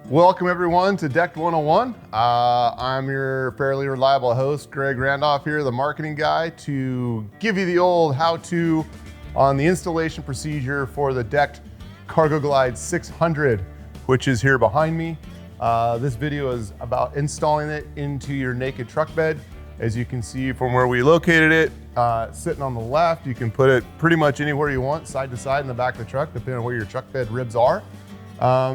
Welcome everyone to Decked 101. I'm your fairly reliable host, Greg Randolph here, the marketing guy, to give you the old how-to on the installation procedure for the Decked CargoGlide 600, which is here behind me. This video is about installing it into your naked truck bed. As you can see from where we located it, sitting on the left, you can put it pretty much anywhere you want, side to side in the back of the truck, depending on where your truck bed ribs are.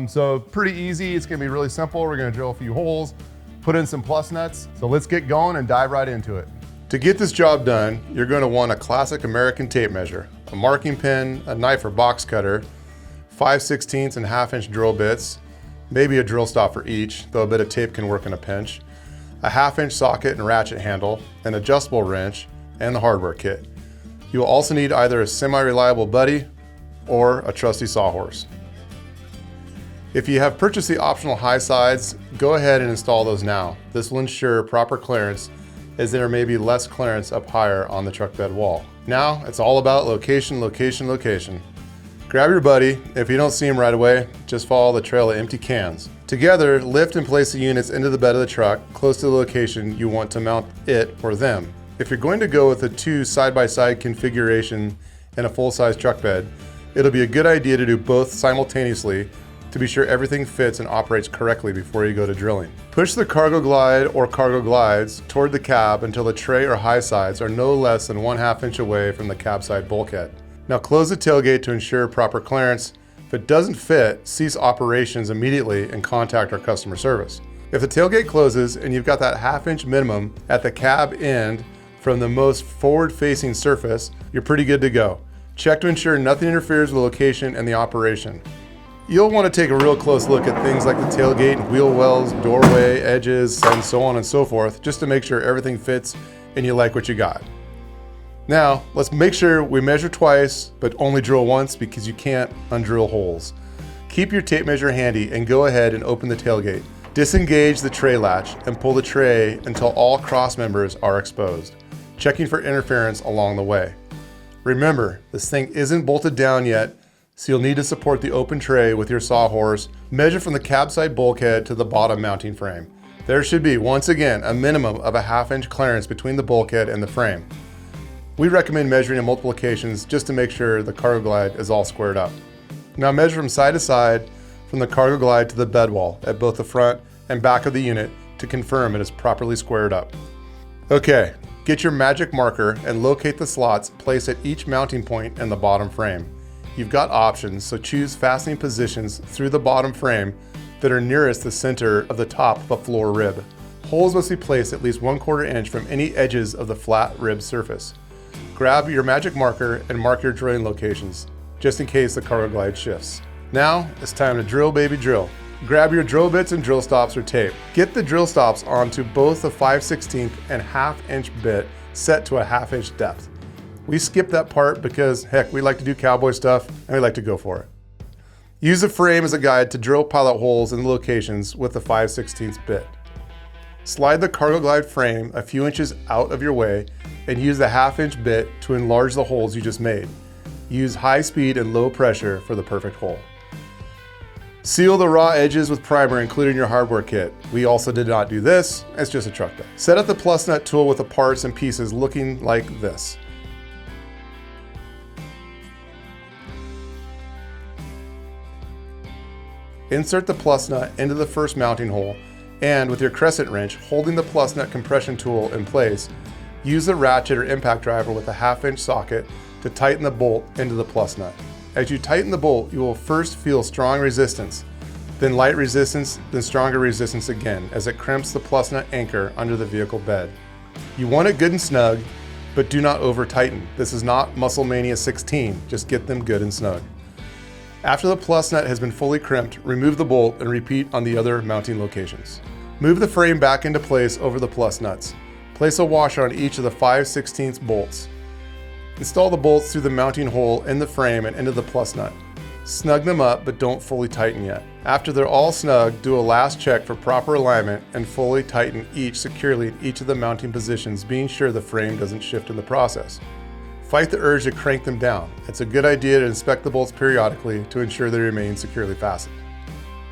So pretty easy. It's gonna be really simple. We're gonna drill a few holes, put in some plus nuts. So let's get going and dive right into it. To get this job done, you're gonna want a classic American tape measure, a marking pen, a knife or box cutter, 5/16 and 1/2 inch drill bits, maybe a drill stop for each, though a bit of tape can work in a pinch, a 1/2 inch socket and ratchet handle, an adjustable wrench, and the hardware kit. You will also need either a semi-reliable buddy or a trusty sawhorse. If you have purchased the optional high sides, go ahead and install those now. This will ensure proper clearance, as there may be less clearance up higher on the truck bed wall. Now, it's all about location, location, location. Grab your buddy. If you don't see him right away, just follow the trail of empty cans. Together, lift and place the units into the bed of the truck, close to the location you want to mount it or them. If you're going to go with a 2 side-by-side configuration in a full-size truck bed, it'll be a good idea to do both simultaneously to be sure everything fits and operates correctly before you go to drilling. Push the CargoGlide or CargoGlides toward the cab until the tray or high sides are no less than 1/2 inch away from the cab side bulkhead. Now close the tailgate to ensure proper clearance. If it doesn't fit, cease operations immediately and contact our customer service. If the tailgate closes and you've got that 1/2 inch minimum at the cab end from the most forward-facing surface, you're pretty good to go. Check to ensure nothing interferes with the location and the operation. You'll want to take a real close look at things like the tailgate, wheel wells, doorway, edges, and so on and so forth, just to make sure everything fits and you like what you got. Now, let's make sure we measure twice, but only drill once because you can't undrill holes. Keep your tape measure handy and go ahead and open the tailgate. Disengage the tray latch and pull the tray until all cross members are exposed, checking for interference along the way. Remember, this thing isn't bolted down yet, so you'll need to support the open tray with your sawhorse. Measure from the cab side bulkhead to the bottom mounting frame. There should be, once again, a minimum of a 1/2 inch clearance between the bulkhead and the frame. We recommend measuring in multiple locations just to make sure the CargoGlide is all squared up. Now measure from side to side from the CargoGlide to the bed wall at both the front and back of the unit to confirm it is properly squared up. Okay, get your magic marker and locate the slots placed at each mounting point in the bottom frame. You've got options, so choose fastening positions through the bottom frame that are nearest the center of the top of a floor rib. Holes must be placed at least 1/4 inch from any edges of the flat rib surface. Grab your magic marker and mark your drilling locations, just in case the CargoGlide shifts. Now, it's time to drill, baby, drill. Grab your drill bits and drill stops or tape. Get the drill stops onto both the 5/16 and 1/2 inch bit set to a 1/2 inch depth. We skip that part because, heck, we like to do cowboy stuff and we like to go for it. Use the frame as a guide to drill pilot holes in the locations with the 5/16 bit. Slide the CargoGlide frame a few inches out of your way and use the 1/2 inch bit to enlarge the holes you just made. Use high speed and low pressure for the perfect hole. Seal the raw edges with primer included in your hardware kit. We also did not do this, it's just a truck bed. Set up the plus nut tool with the parts and pieces looking like this. Insert the plus nut into the first mounting hole, and with your crescent wrench holding the plus nut compression tool in place, use the ratchet or impact driver with a 1/2 inch socket to tighten the bolt into the plus nut. As you tighten the bolt, you will first feel strong resistance, then light resistance, then stronger resistance again as it crimps the plus nut anchor under the vehicle bed. You want it good and snug, but do not over tighten. This is not Muscle Mania 16, just get them good and snug. After the plus nut has been fully crimped, remove the bolt and repeat on the other mounting locations. Move the frame back into place over the plus nuts. Place a washer on each of the 5/16 bolts. Install the bolts through the mounting hole in the frame and into the plus nut. Snug them up, but don't fully tighten yet. After they're all snug, do a last check for proper alignment and fully tighten each securely in each of the mounting positions, being sure the frame doesn't shift in the process. Fight the urge to crank them down. It's a good idea to inspect the bolts periodically to ensure they remain securely fastened.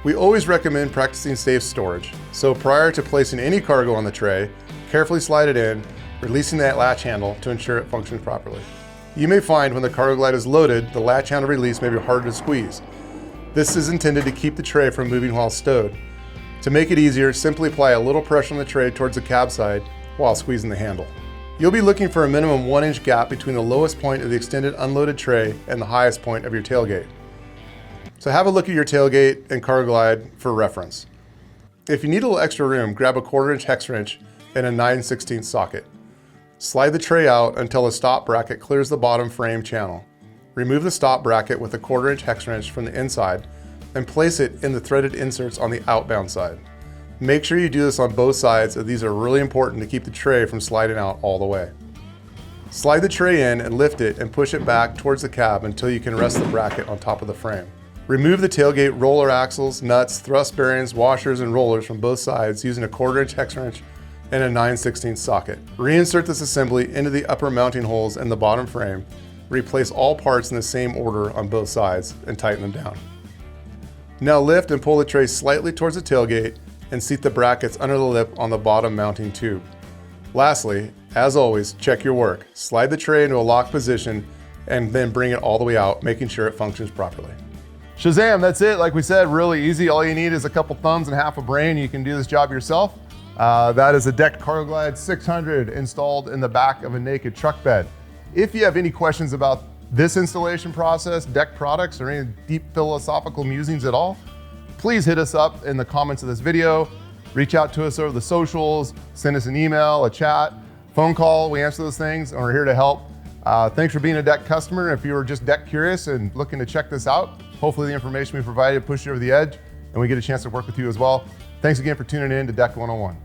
We always recommend practicing safe storage, so prior to placing any cargo on the tray, carefully slide it in, releasing that latch handle to ensure it functions properly. You may find when the CargoGlide is loaded, the latch handle release may be harder to squeeze. This is intended to keep the tray from moving while stowed. To make it easier, simply apply a little pressure on the tray towards the cab side while squeezing the handle. You'll be looking for a minimum 1-inch gap between the lowest point of the extended unloaded tray and the highest point of your tailgate. So have a look at your tailgate and CargoGlide for reference. If you need a little extra room, grab a 1/4-inch hex wrench and a 9/16 socket. Slide the tray out until the stop bracket clears the bottom frame channel. Remove the stop bracket with a 1/4-inch hex wrench from the inside and place it in the threaded inserts on the outbound side. Make sure you do this on both sides, as these are really important to keep the tray from sliding out all the way. Slide the tray in and lift it and push it back towards the cab until you can rest the bracket on top of the frame. Remove the tailgate roller axles, nuts, thrust bearings, washers, and rollers from both sides using a 1/4-inch hex wrench and a 9/16 socket. Reinsert this assembly into the upper mounting holes in the bottom frame. Replace all parts in the same order on both sides and tighten them down. Now lift and pull the tray slightly towards the tailgate and seat the brackets under the lip on the bottom mounting tube. Lastly, as always, check your work. Slide the tray into a locked position and then bring it all the way out, making sure it functions properly. Shazam, that's it. Like we said, really easy. All you need is a couple thumbs and half a brain. You can do this job yourself. That is a DECKED CargoGlide 600 installed in the back of a naked truck bed. If you have any questions about this installation process, DECKED products, or any deep philosophical musings at all, please hit us up in the comments of this video. Reach out to us over the socials, send us an email, a chat, phone call. We answer those things and we're here to help. Thanks for being a DECKED customer. If you were just DECKED curious and looking to check this out, hopefully the information we provided pushed you over the edge and we get a chance to work with you as well. Thanks again for tuning in to DECKED 101.